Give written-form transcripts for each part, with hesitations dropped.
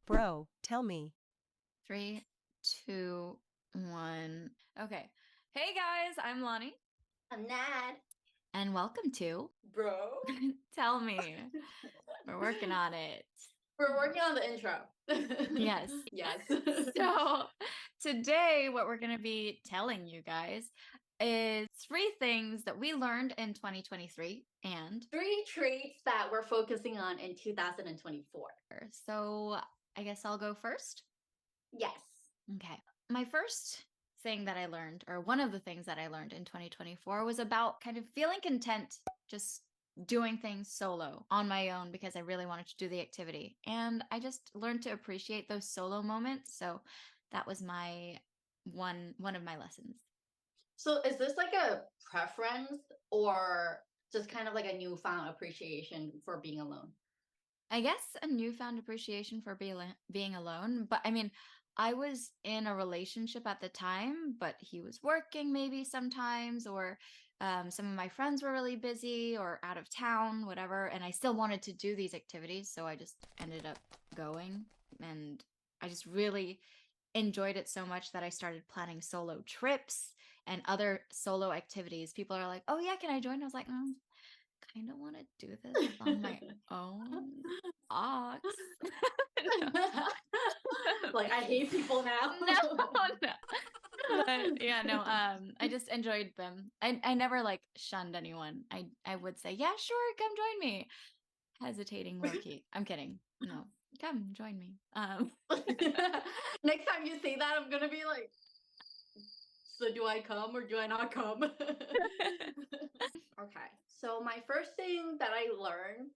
Bro, tell me. 3, 2, 1. Okay. Hey guys, I'm Lani, I'm Natt. and welcome to Bro. Tell Me. We're working on it. We're working on the intro. Yes. Yes. So today, what we're going to be telling you guys is 3 things that we learned in 2023 and 3 traits that we're focusing on in 2024. so I guess I'll go first. Yes. Okay. My first thing that I learned, or one of the things that I learned in 2024, was about kind of feeling content just doing things solo on my own because I really wanted to do the activity. And I just learned to appreciate those solo moments. So that was my one of my lessons. So is this like a preference or just kind of like a newfound appreciation for being alone? I guess a newfound appreciation for being alone. But I mean, I was in a relationship at the time, but he was working maybe sometimes, or some of my friends were really busy or out of town, whatever. And I still wanted to do these activities. So I just ended up going. And I just really enjoyed it so much that I started planning solo trips and other solo activities. People are like, oh, yeah, can I join? I was like, kind of want to do this on my own. Ox. Like I hate people now. No. But yeah, no, I just enjoyed them. I never like shunned anyone. I would say, yeah, sure, come join me. Hesitating low key. I'm kidding. No, come join me. Next time you say that, I'm gonna be like, so do I come or do I not come? Okay, so my first thing that I learned,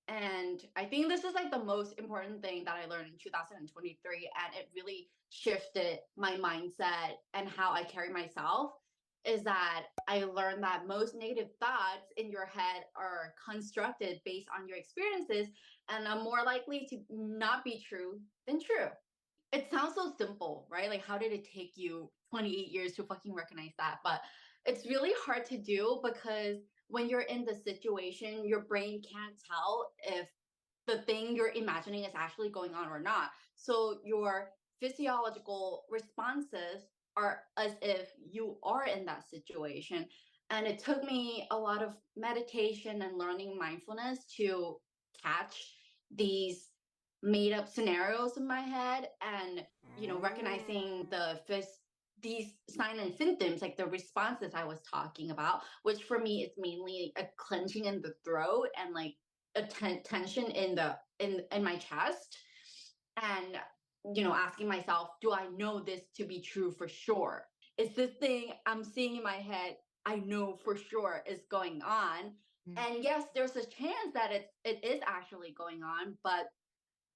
and I think this is like the most important thing that I learned in 2023, and it really shifted my mindset and how I carry myself, is that I learned that most negative thoughts in your head are constructed based on your experiences and are more likely to not be true than true. It sounds so simple, right? Like, how did it take you 28 years to fucking recognize that? But it's really hard to do because when you're in the situation, your brain can't tell if the thing you're imagining is actually going on or not. So your physiological responses are as if you are in that situation. And it took me a lot of meditation and learning mindfulness to catch these made up scenarios in my head and recognizing these signs and symptoms, like the responses I was talking about, which for me is mainly a clenching in the throat and like a tension in my chest, and asking myself, do I know this to be true for sure? Is this thing I'm seeing in my head, I know for sure is going on? And yes, there's a chance that it is actually going on, but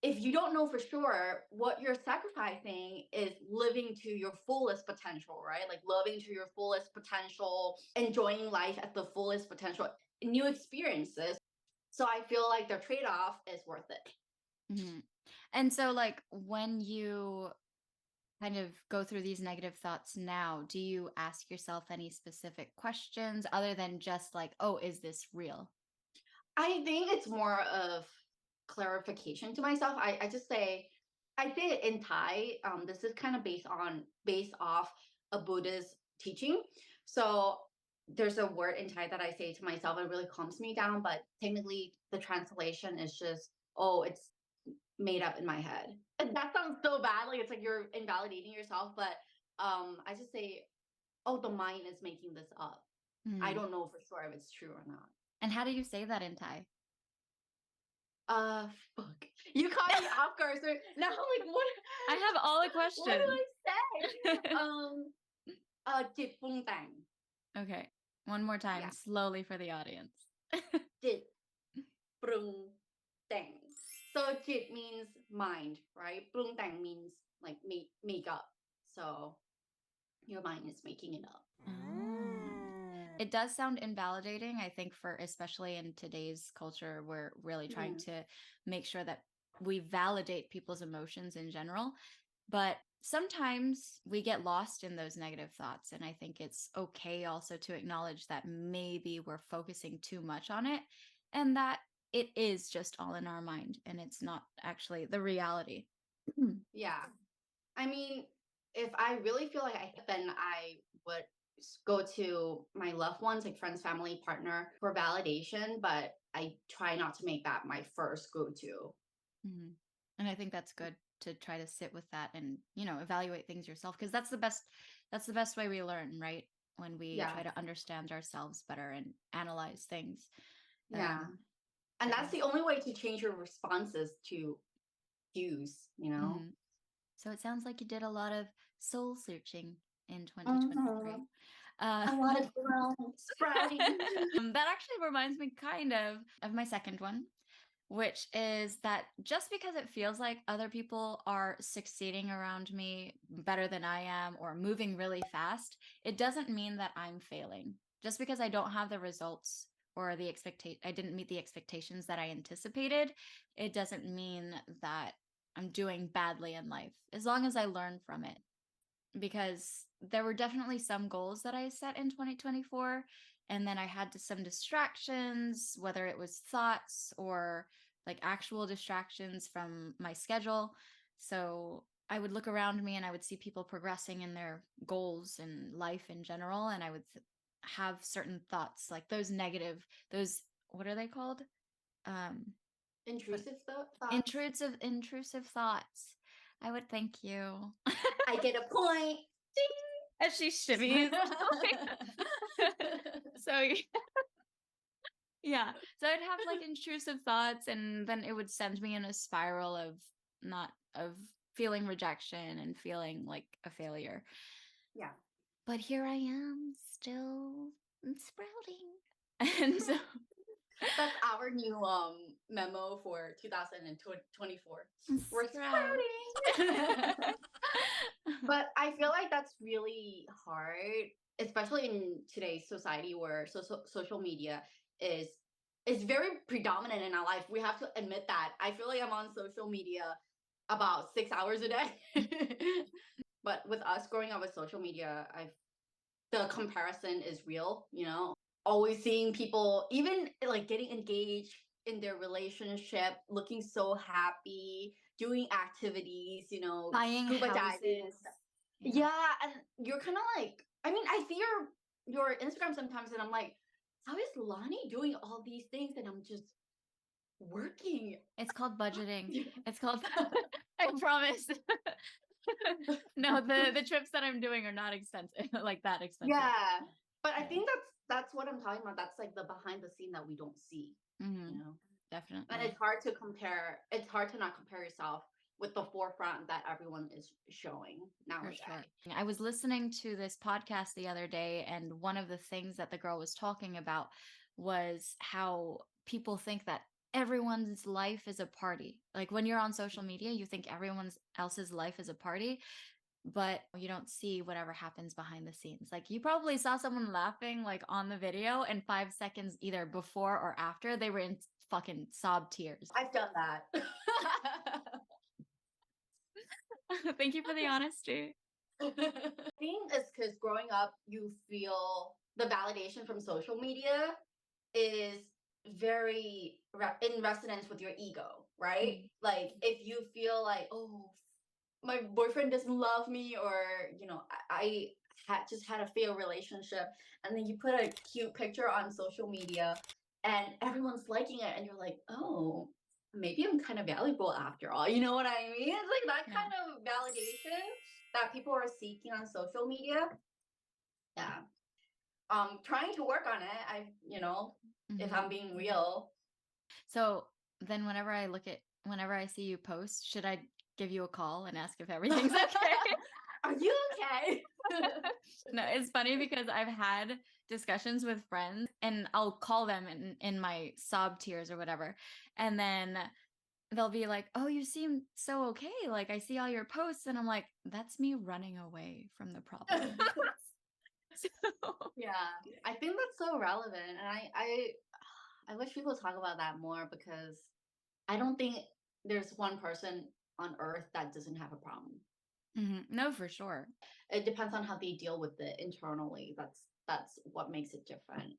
if you don't know for sure, what you're sacrificing is living to your fullest potential, right? Like living to your fullest potential, enjoying life at the fullest potential, new experiences. So I feel like the trade-off is worth it. Mm-hmm. And so, like, when you kind of go through these negative thoughts now, do you ask yourself any specific questions other than just like, oh, is this real? I think it's more of clarification to myself. I just say, I say it in Thai. This is kind of based off a Buddhist teaching. So there's a word in Thai that I say to myself. It really calms me down. But technically, the translation is just, oh, it's made up in my head. And that sounds so bad. Like it's like you're invalidating yourself. But I just say, oh, the mind is making this up. I don't know for sure if it's true or not. And how do you say that in Thai? Fuck. You caught me off guard. So now, like, what? I have all the questions. What do I say? Jit pung tang. Okay, one more time, Yeah. slowly for the audience. Jit prung tang. So jit means mind, right? Prung tang means like make up. So your mind is making it up. It does sound invalidating, I think, for especially in today's culture, we're really trying to make sure that we validate people's emotions in general. But sometimes we get lost in those negative thoughts. And I think it's okay also to acknowledge that maybe we're focusing too much on it and that it is just all in our mind and it's not actually the reality. Yeah. I mean, if I really feel like then I would go to my loved ones, like friends, family, partner for validation, but I try not to make that my first go-to. Mhm. And I think that's good to try to sit with that and, evaluate things yourself, because that's the best way we learn, right? When we try Yeah. to understand ourselves better and analyze things. Yeah. Um, And but that's yeah. the only way to change your responses to cues, you know? Mhm. So it sounds like you did a lot of soul searching in 2023. Mhm. Uh, A lot of growth, sprouting. that actually reminds me kind of my second one, which is that just because it feels like other people are succeeding around me better than I am or moving really fast, it doesn't mean that I'm failing. Just because I don't have the results or I didn't meet the expectations that I anticipated, it doesn't mean that I'm doing badly in life, as long as I learn from it. Because there were definitely some goals that I set in 2024, and then I had some distractions, whether it was thoughts or like actual distractions from my schedule. So I would look around me and I would see people progressing in their goals and life in general, and I would have certain thoughts like those, what are they called? Um what Intrusive thoughts. intrusive thoughts. I would thank you. I get a point. As she Ding. shimmies. So yeah. So I'd have like intrusive thoughts, and then it would send me in a spiral of feeling rejection and feeling like a failure. Yeah. But here I am still sprouting. And so That's our new memo for 2024. We're sprout. sprouting. But I feel like that's really hard, especially in today's society where social media is is very predominant in our life. We have to admit that. I feel like I'm on social media about 6 hours a day. But with us growing up with social media, I've the comparison is real, you know? Always seeing people even like getting engaged in their relationship, looking so happy, doing activities, Buying scuba diving and houses. stuff. Yeah. Yeah, and you're kind of like, I mean, I see your Instagram sometimes and I'm like, how is Lani doing all these things and I'm just working? It's called budgeting. It's called I promise. No, the trips that I'm doing are not expensive, like that expensive. Yeah. But I Yeah. think that's what I'm talking about. That's like the behind the scene that we don't see, you Mhm. know? And Definitely. it's hard to compare. It's hard to not compare yourself with the forefront that everyone is showing For nowadays. sure. I was listening to this podcast the other day, and one of the things that the girl was talking about was how people think that everyone's life is a party. Like when you're on social media, you think everyone else's life is a party, but you don't see whatever happens behind the scenes. Like you probably saw someone laughing like on the video, and 5 seconds either before or after, they were in fucking sob tears. I've done that. Thank you for the honesty. I think it's because growing up, you feel the validation from social media is very in resonance with your ego, right? Mm. Like if you feel like, oh, my boyfriend doesn't love me, or I had just had a failed relationship, and then you put a cute picture on social media and everyone's liking it and you're like, oh, maybe I'm kind of valuable after all, you know what I mean? It's like that Yeah. kind of validation that people are seeking on social media. Yeah. Trying to work on it. If Mhm. I'm being real. So then whenever I see you post, should I give you a call and ask if everything's okay? Are you okay? No, it's funny because I've had discussions with friends and I'll call them in my sob tears or whatever. And then they'll be like, "Oh, you seem so okay. Like I see all your posts." And I'm like, "That's me running away from the problem." So, Yeah, I think that's so relevant, and I wish people talk about that more because I don't think there's one person on earth that doesn't have a problem. mhm. No, for sure. It depends on how they deal with it internally. That's what makes it different.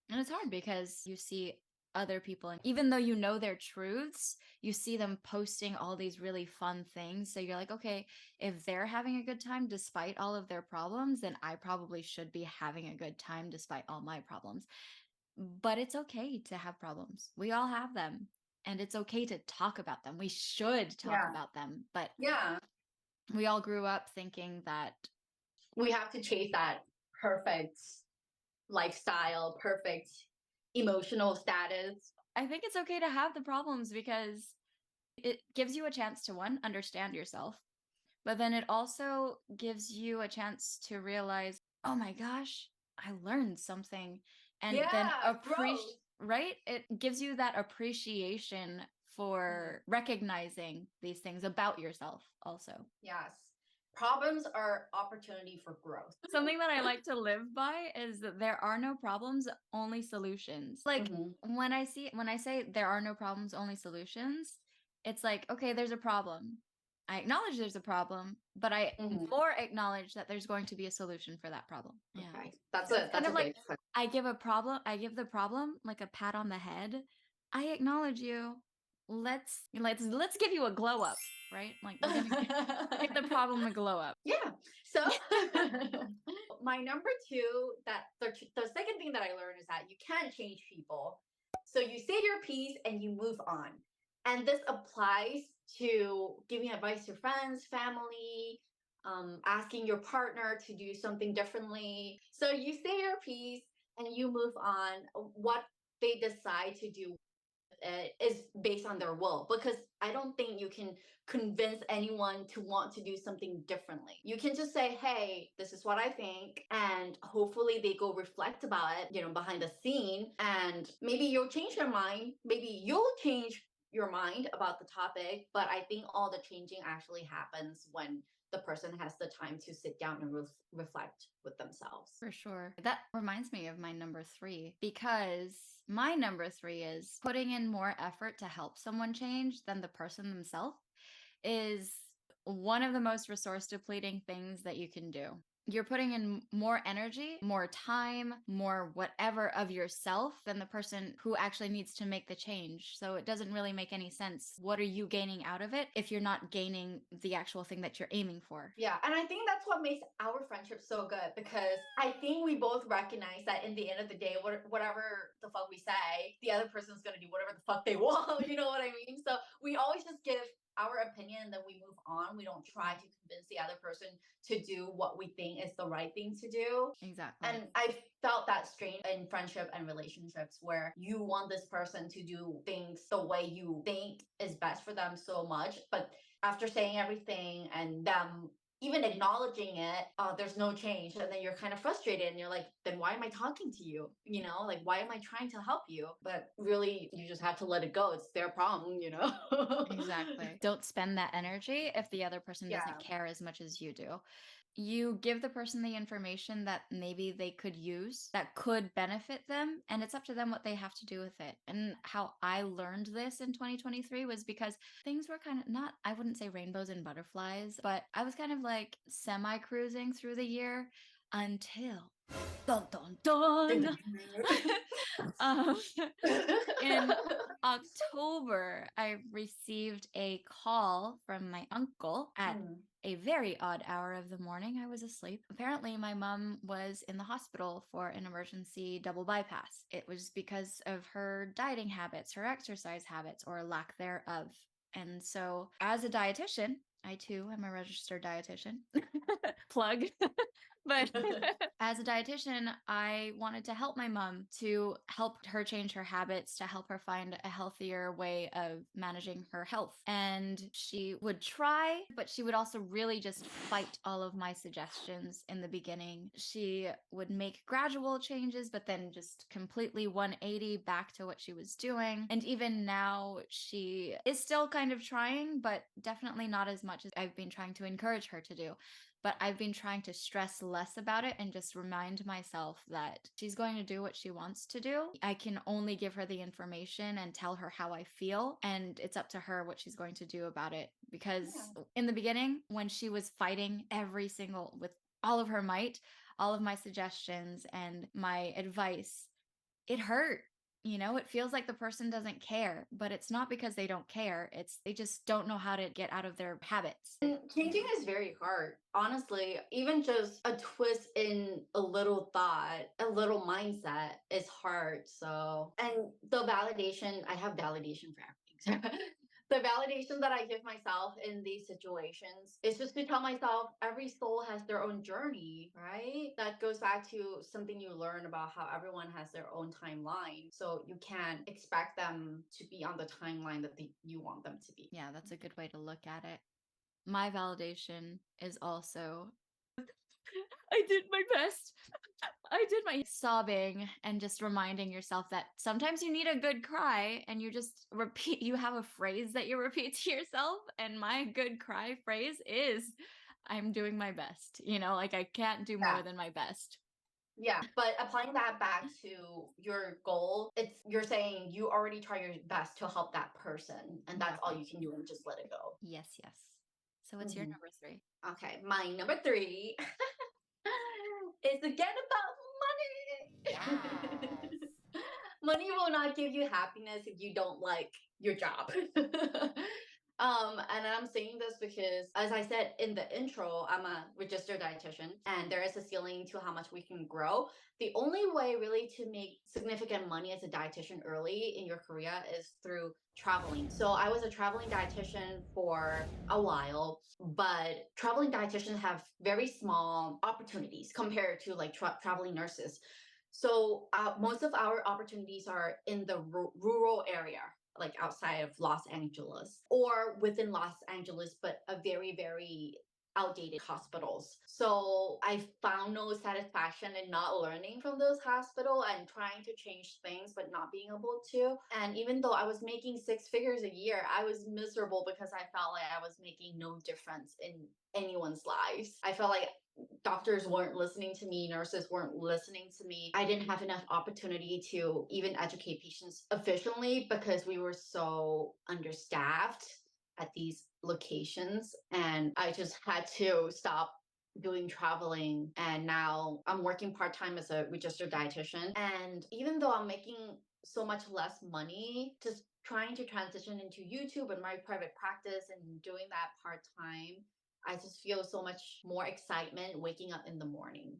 And it's hard because you see other people. And even though you know their truths, you see them posting all these really fun things. So you're like, okay, if they're having a good time despite all of their problems, then I probably should be having a good time despite all my problems. But it's okay to have problems. We all have them. And it's okay to talk about them. We should talk Yeah. about them. But Yeah. we all grew up thinking that We have to chase that perfect lifestyle, perfect emotional status. I think it's okay to have the problems because it gives you a chance to one, understand yourself, but then it also gives you a chance to realize, oh my gosh, I learned something. And then Yeah, growth. appreciate, right? It gives you that appreciation Mhm. for recognizing these things about yourself also. Yes. Problems are opportunity for growth. Something that I like to live by is that there are no problems, only solutions. Like Mhm. when I say there are no problems, only solutions, it's like, okay, there's a problem. I acknowledge there's a problem, but I Mhm. more acknowledge that there's going to be a solution for that problem. Yeah. Okay. That's So it's a kind that's of a like good question. I give the problem like a pat on the head. I acknowledge you. Let's give you a glow up, right? Like we're gonna give the problem a glow up. Yeah. So my number two, that the second thing that I learned is that you can't change people. So you say your piece and you move on. And this applies to giving advice to friends, family, asking your partner to do something differently. So you say your piece and you move on. What they decide to do is based on their will, because I don't think you can convince anyone to want to do something differently. You can just say, hey, this is what I think, and hopefully they go reflect about it, behind the scene, and maybe you'll change your mind, maybe you'll change your mind about the topic. But I think all the changing actually happens when the person has the time to sit down and reflect with themselves. For sure. That reminds me of my number three because my number three is putting in more effort to help someone change than the person themselves is one of the most resource depleting things that you can do. You're putting in more energy, more time, more whatever of yourself than the person who actually needs to make the change. So it doesn't really make any sense. What are you gaining out of it if you're not gaining the actual thing that you're aiming for? Yeah, and I think that's what makes our friendship so good, because I think we both recognize that in the end of the day, whatever the fuck we say, the other person's gonna do whatever the fuck they want. You know what I mean? So we always just give our opinion and then we move on. We don't try to convince the other person to do what we think is the right thing to do. Exactly. And I felt that strain in friendship and relationships where you want this person to do things the way you think is best for them so much, but after saying everything and them even acknowledging it, there's no change. And then you're kind of frustrated and you're like, then why am I talking to you? Like, why am I trying to help you? But really, you just have to let it go. It's their problem. Exactly. Don't spend that energy if the other person doesn't Yeah. care as much as you do. You give the person the information that maybe they could use, that could benefit them, and it's up to them what they have to do with it. And how I learned this in 2023 was because things were kind of not, I wouldn't say rainbows and butterflies, but I was kind of like semi cruising through the year until dun dun dun. um, in October, I received a call from my uncle at Mm. a very odd hour of the morning. I was asleep. Apparently, my mom was in the hospital for an emergency double bypass. It was because of her dieting habits, her exercise habits, or lack thereof. And so, as a dietitian, I too am a registered dietitian. Plug. But as a dietitian, I wanted to help my mom, to help her change her habits, to help her find a healthier way of managing her health. And she would try, but she would also really just fight all of my suggestions in the beginning. She would make gradual changes, but then just completely 180 back to what she was doing. And even now, she is still kind of trying, but definitely not as much as I've been trying to encourage her to do. But I've been trying to stress less about it and just remind myself that she's going to do what she wants to do. I can only give her the information and tell her how I feel, and it's up to her what she's going to do about it. Because Yeah. in the beginning, when she was fighting with all of her might, all of my suggestions and my advice, it hurt. it feels like the person doesn't care, but it's not because they don't care. It's they just don't know how to get out of their habits. And changing is very hard. Honestly, even just a twist in a little thought, a little mindset is hard. So, and the validation, I have validation for everything. The validation that I give myself in these situations is just to tell myself every soul has their own journey, right? That goes back to something you learn about how everyone has their own timeline. So you can't expect them to be on the timeline that you want them to be. Yeah, that's a good way to look at it. My validation is also I did my best. I did my sobbing and just reminding yourself that sometimes you need a good cry and you just repeat, you have a phrase that you repeat to yourself. And my good cry phrase is, I'm doing my best. Like I can't do more Yeah. than my best. Yeah, but applying that back to your goal, it's you're saying you already try your best to help that person, and that's all Exactly. you can do and just let it go. Yes, yes. So what's your Mhm. number three? Okay, my number three is again about money. Yes. Money will not give you happiness if you don't like your job. And I'm saying this because, as I said in the intro, I'm a registered dietitian, and there is a ceiling to how much we can grow. The only way, really, to make significant money as a dietitian early in your career is through traveling. So I was a traveling dietitian for a while, but traveling dietitians have very small opportunities compared to like traveling nurses. So most of our opportunities are in the rural area, like outside of Los Angeles or within Los Angeles, but a very, very outdated hospitals. So I found no satisfaction in not learning from those hospital and trying to change things but not being able to. And even though I was making six figures a year, I was miserable because I felt like I was making no difference in anyone's lives. I felt like doctors weren't listening to me, nurses weren't listening to me. I didn't have enough opportunity to even educate patients efficiently because we were so understaffed at these locations. And I just had to stop doing traveling. And now I'm working part time as a registered dietitian. And even though I'm making so much less money, just trying to transition into YouTube and my private practice and doing that part time, I just feel so much more excitement waking up in the morning.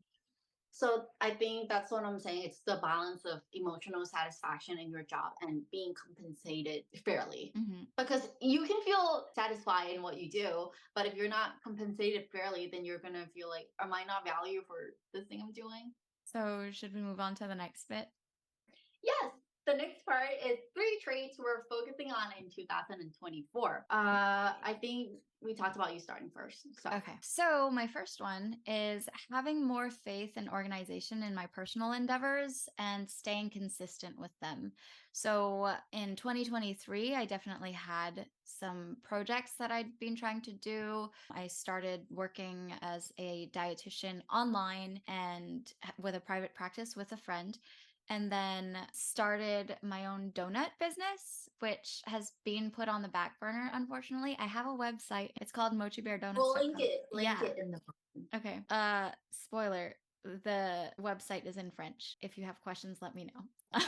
So I think that's what I'm saying. It's the balance of emotional satisfaction in your job and being compensated fairly. Mhm. Because you can feel satisfied in what you do, but if you're not compensated fairly, then you're gonna feel like, am I not valued for this thing I'm doing? So should we move on to the next bit? Yes. The next part is three traits we're focusing on in 2024. I think we talked about you starting first. So Okay. So, my first one is having more faith and organization in my personal endeavors and staying consistent with them. So, in 2023, I definitely had some projects that I'd been trying to do. I started working as a dietitian online and with a private practice with a friend, and then started my own donut business, which has been put on the back burner, unfortunately. I have a website. It's called we'll link mochibeardonuts.com. it, link Yeah. it in the Okay. Spoiler, the website is in French. If you have questions, let me know.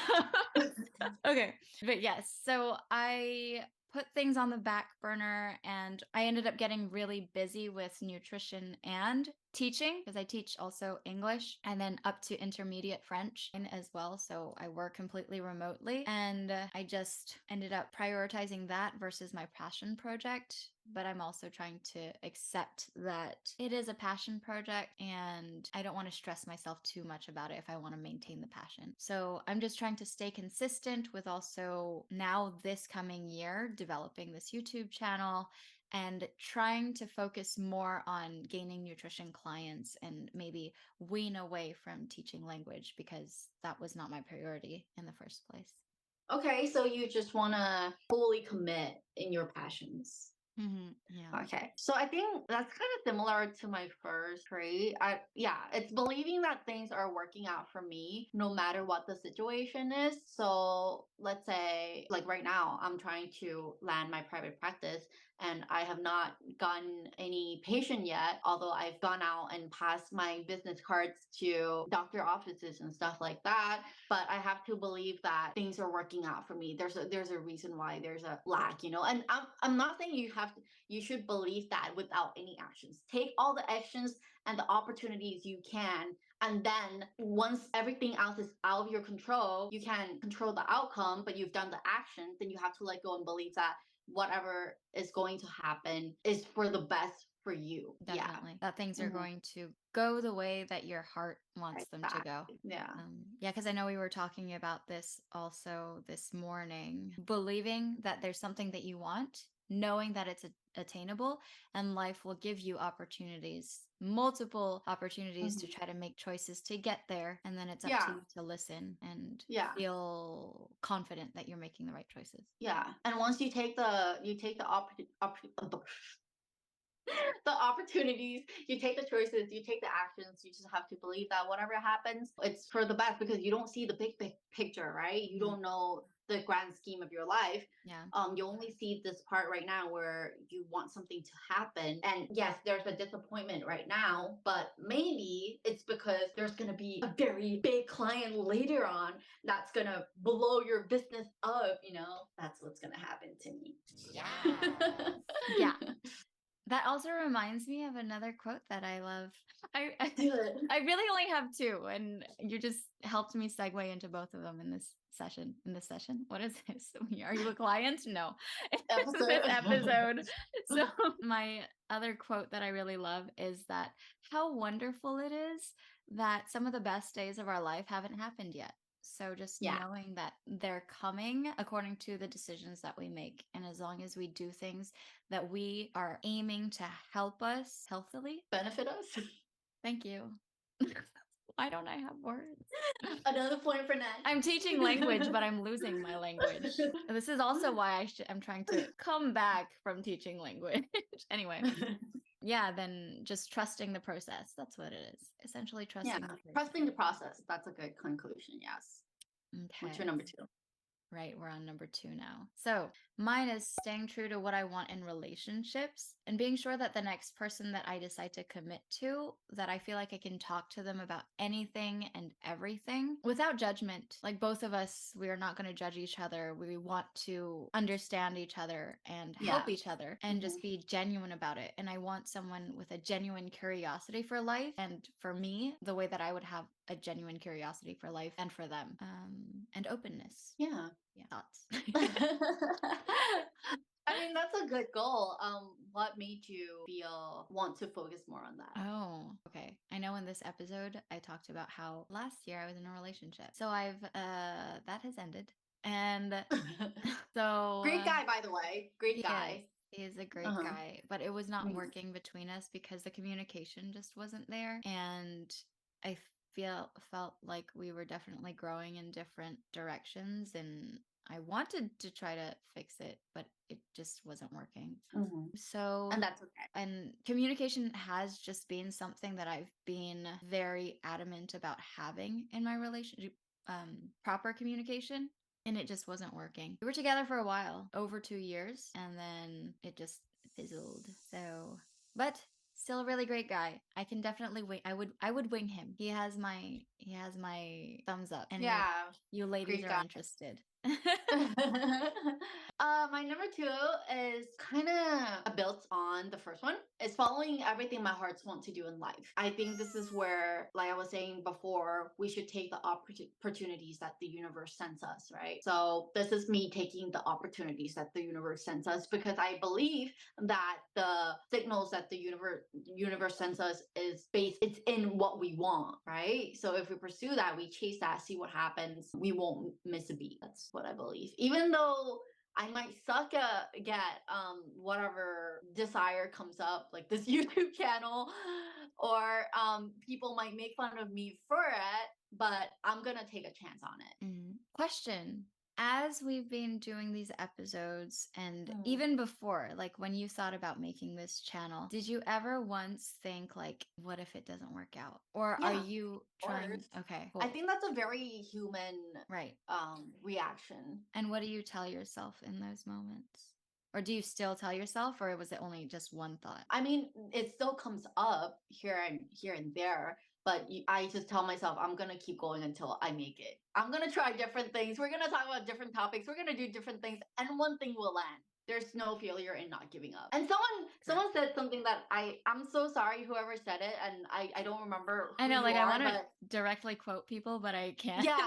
Okay. But yes, so I put things on the back burner and I ended up getting really busy with nutrition and teaching because I teach also English and then up to intermediate French as well. So I work completely remotely and I just ended up prioritizing that versus my passion project. But I'm also trying to accept that it is a passion project and I don't want to stress myself too much about it if I want to maintain the passion. So I'm just trying to stay consistent with also now this coming year developing this YouTube channel and trying to focus more on gaining nutrition clients and maybe wean away from teaching language because that was not my priority in the first place. Okay, so you just want to fully commit in your passions. Yeah. Okay, so I think that's kind of similar to my first trait. Yeah, it's believing that things are working out for me no matter what the situation is. So let's say, like right now, I'm trying to land my private practice, and I have not gotten any patient yet, although I've gone out and passed my business cards to doctor offices and stuff like that. But I have to believe that things are working out for me. There's a reason why there's a lack, and I'm not saying you should believe that without any actions. Take all the actions and the opportunities you can, and then once everything else is out of your control, you can control the outcome, but you've done the action, then you have to let go and believe that whatever is going to happen is for the best for you. Yeah. Definitely. That things are Mhm. going to go the way that your heart wants them to go. Exactly. Yeah. Yeah, because I know we were talking about this also this morning. Believing that there's something that you want, knowing that it's attainable, and life will give you opportunities, multiple opportunities to Mhm. try to make choices to get there. And then it's up to Yeah. you to listen and Yeah. feel confident that you're making the right choices. Yeah. And once you take the the opportunities, you take the choices, you take the actions, you just have to believe that whatever happens, it's for the best, because you don't see the big picture, right? You Mm, don't know the grand scheme of your life. yeah. You only see this part right now where you want something to happen. And yes, there's a disappointment right now, but maybe it's because there's going to be a very big client later on that's going to blow your business up. That's what's going to happen to me. Yeah. That also reminds me of another quote that I love. I Do it. I really only have two, and you just helped me segue into both of them in this session. In this session, what is this? Are you a client? No, this Episode. episode. So my other quote that I really love is that how wonderful it is that some of the best days of our life haven't happened yet. So just Yeah. knowing that they're coming according to the decisions that we make, and as long as we do things that we are aiming to help us healthily. Benefit us. Thank you. Why don't I have words? Another point for Natt. I'm teaching language, but I'm losing my language. This is also why I'm trying to come back from teaching language. Anyway, yeah, then just trusting the process. That's what it is. Essentially Yeah, trusting the process. trusting the process. That's a good conclusion. Yes. What's Okay. your number two? Right, we're on number two now. So mine is staying true to what I want in relationships and being sure that the next person that I decide to commit to, that I feel like I can talk to them about anything and everything without judgment. Like both of us, we are not going to judge each other. We want to understand each other and help Yeah. each other and just be genuine about it. And I want someone with a genuine curiosity for life. And for me, the way that I would have a genuine curiosity for life and for them, and openness. Yeah. Yeah, thoughts. I mean, that's a good goal. What made you want to focus more on that? Oh, okay. I know in this episode I talked about how last year I was in a relationship. So I've that has ended. And so Great guy, by the way. Great yes, guy. he is a great Uh-huh. guy, but it was not Mhm. working between us because the communication just wasn't there. And I felt like we were definitely growing in different directions, and I wanted to try to fix it, but it just wasn't working. Mhm. So And that's okay. and communication has just been something that I've been very adamant about having in my relationship, proper communication, and it just wasn't working. We were together for a while, over 2 years, and then it just fizzled. So, but still a really great guy. I can definitely wing. I would wing him. He has my thumbs up, and Yeah. you ladies Great are guy. interested. My number two is kind of built on the first one. It's following everything my hearts want to do in life. I think this is where, like I was saying before, we should take the opportunities that the universe sends us, right? So this is me taking the opportunities that the universe sends us, because I believe that the signals that the universe sends us it's in what we want, right? So if we pursue that, we chase that, see what happens, we won't miss a beat. That's what I believe. Even though I might suck at get whatever desire comes up, like this YouTube channel, or people might make fun of me for it, but I'm gonna take a chance on it. Question. As we've been doing these episodes, and Mm. even before, like when you thought about making this channel, did you ever once think, like, what if it doesn't work out? Or are Yeah, you of trying? course. Okay, I cool. think that's a very human Right. reaction. And what do you tell yourself in those moments? Or do you still tell yourself, or was it only just one thought? I mean, it still comes up here and there, but I just tell myself I'm gonna keep going until I make it. I'm gonna try different things. We're gonna talk about different topics. We're gonna do different things, and one thing will land. There's no failure in not giving up. And someone said something that I'm so sorry whoever said it, and I don't remember I who know, you like I are, want to but directly quote people, but I can't. yeah.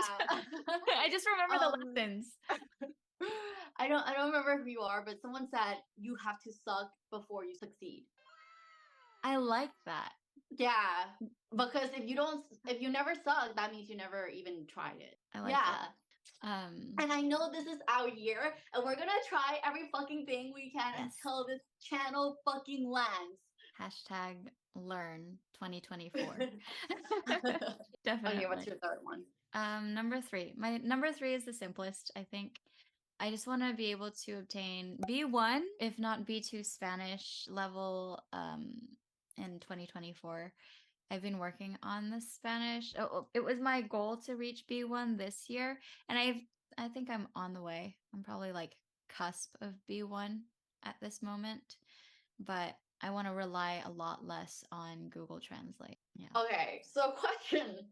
I just remember the um lessons. I don't remember who you are, but someone said you have to suck before you succeed. I like that. Yeah, because if you never suck, that means you never even tried it. I like it. Yeah. And I know this is our year, and we're gonna try every fucking thing we can Yes. until this channel fucking lands. Hashtag learn 2024. Okay, what's Definitely. your third one? Number 3. My number 3 is the simplest, I think. I just want to be able to obtain B1, if not B2 Spanish level in 2024. I've been working on the Spanish. It was my goal to reach B1 this year, and I think I'm on the way. I'm probably like cusp of B1 at this moment, but I want to rely a lot less on Google Translate. Yeah. Okay, so question.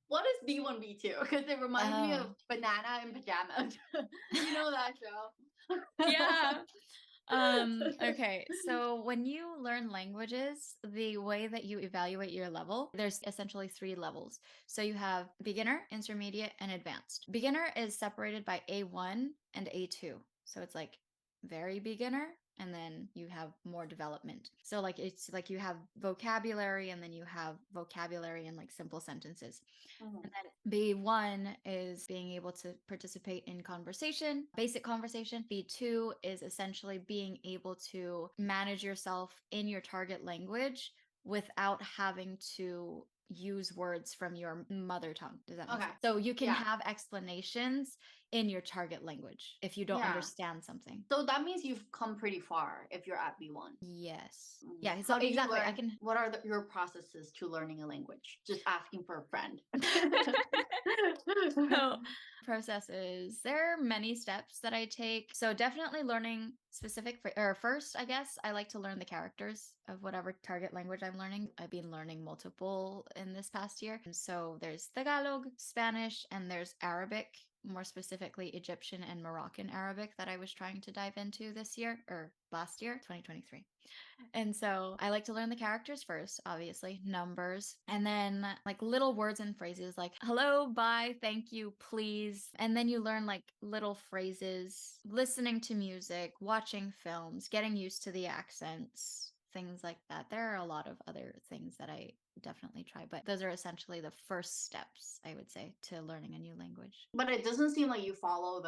What is B1, B2? Because it reminds me of Oh. Banana in Pajamas. You know that show? Yeah. Okay, so when you learn languages, the way that you evaluate your level, there's essentially 3 levels. So you have beginner, intermediate, and advanced. Beginner is separated by A1 and A2. So it's like very beginner, and then you have more development. So like it's like you have vocabulary, and then you have vocabulary in like simple sentences. Mhm. And then B1 is being able to participate in conversation, basic conversation. B2 is essentially being able to manage yourself in your target language without having to use words from your mother tongue. Does that make Okay. sense? So you can Yeah. have explanations in your target language if you don't Yeah. understand something. So that means you've come pretty far if you're at B1. Yes. Mm. Yeah, so How do you exactly. I learn? can What are your processes to learning a language? Just asking for a friend. So processes, there are many steps that I take. So definitely learning specific or first, I guess I like to learn the characters of whatever target language I'm learning. I've been learning multiple in this past year. And so there's Tagalog, Spanish, and there's Arabic, more specifically Egyptian and Moroccan Arabic that I was trying to dive into this year or last year, 2023. And so I like to learn the characters first, obviously, numbers, and then like little words and phrases like hello, bye, thank you, please. And then you learn like little phrases, listening to music, watching films, getting used to the accents, things like that. There are a lot of other things that I definitely try, but those are essentially the first steps, I would say, to learning a new language. But it doesn't seem like you follow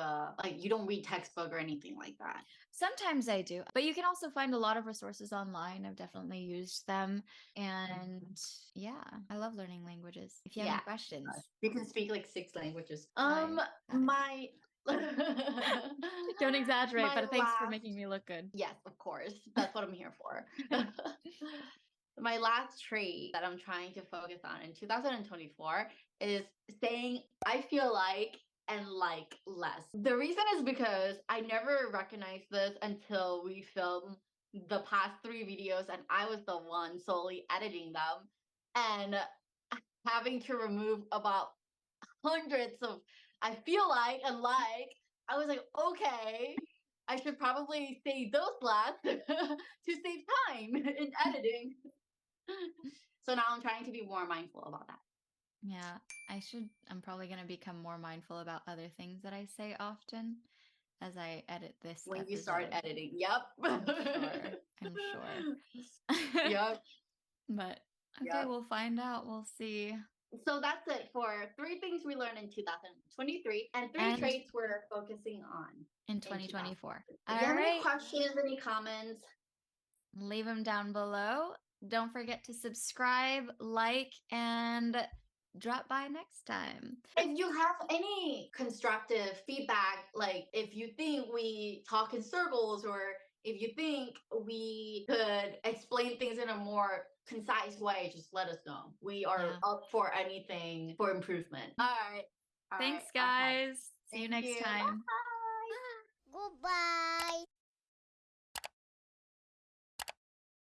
you don't read textbook or anything like that. Sometimes I do, but you can also find a lot of resources online. I've definitely used them. And yeah, I love learning languages. If you have Yeah. any questions, You can speak like 6 languages. I My don't exaggerate, my but thanks for last making me look good. yes, of course. That's what I'm here for. My last trait that I'm trying to focus on in 2024 is saying I feel like and like less. The reason is because I never recognized this until we filmed the past 3 videos and I was the one solely editing them and having to remove about hundreds of I feel like and like. I was like, okay, I should probably say those last to save time in editing. So now I'm trying to be more mindful about that. Yeah, I'm probably going to become more mindful about other things that I say often as I edit this When you start episode. editing. Yep. I'm sure. Yep. But okay, Yep. we'll find out. We'll see. So that's it for 3 things we learned in 2023 and 3 And traits we're focusing on in in 2024. 2024. If All you have any right. questions, any comments, Leave them down below. Don't forget to subscribe, like, and drop by next time. if you have any constructive feedback, like if you think we talk in circles or if you think we could explain things in a more concise way, just let us know. We are Yeah. up for anything for improvement. All right. All Thanks, right. Okay. guys. See you Thank next you. time. Bye. Goodbye.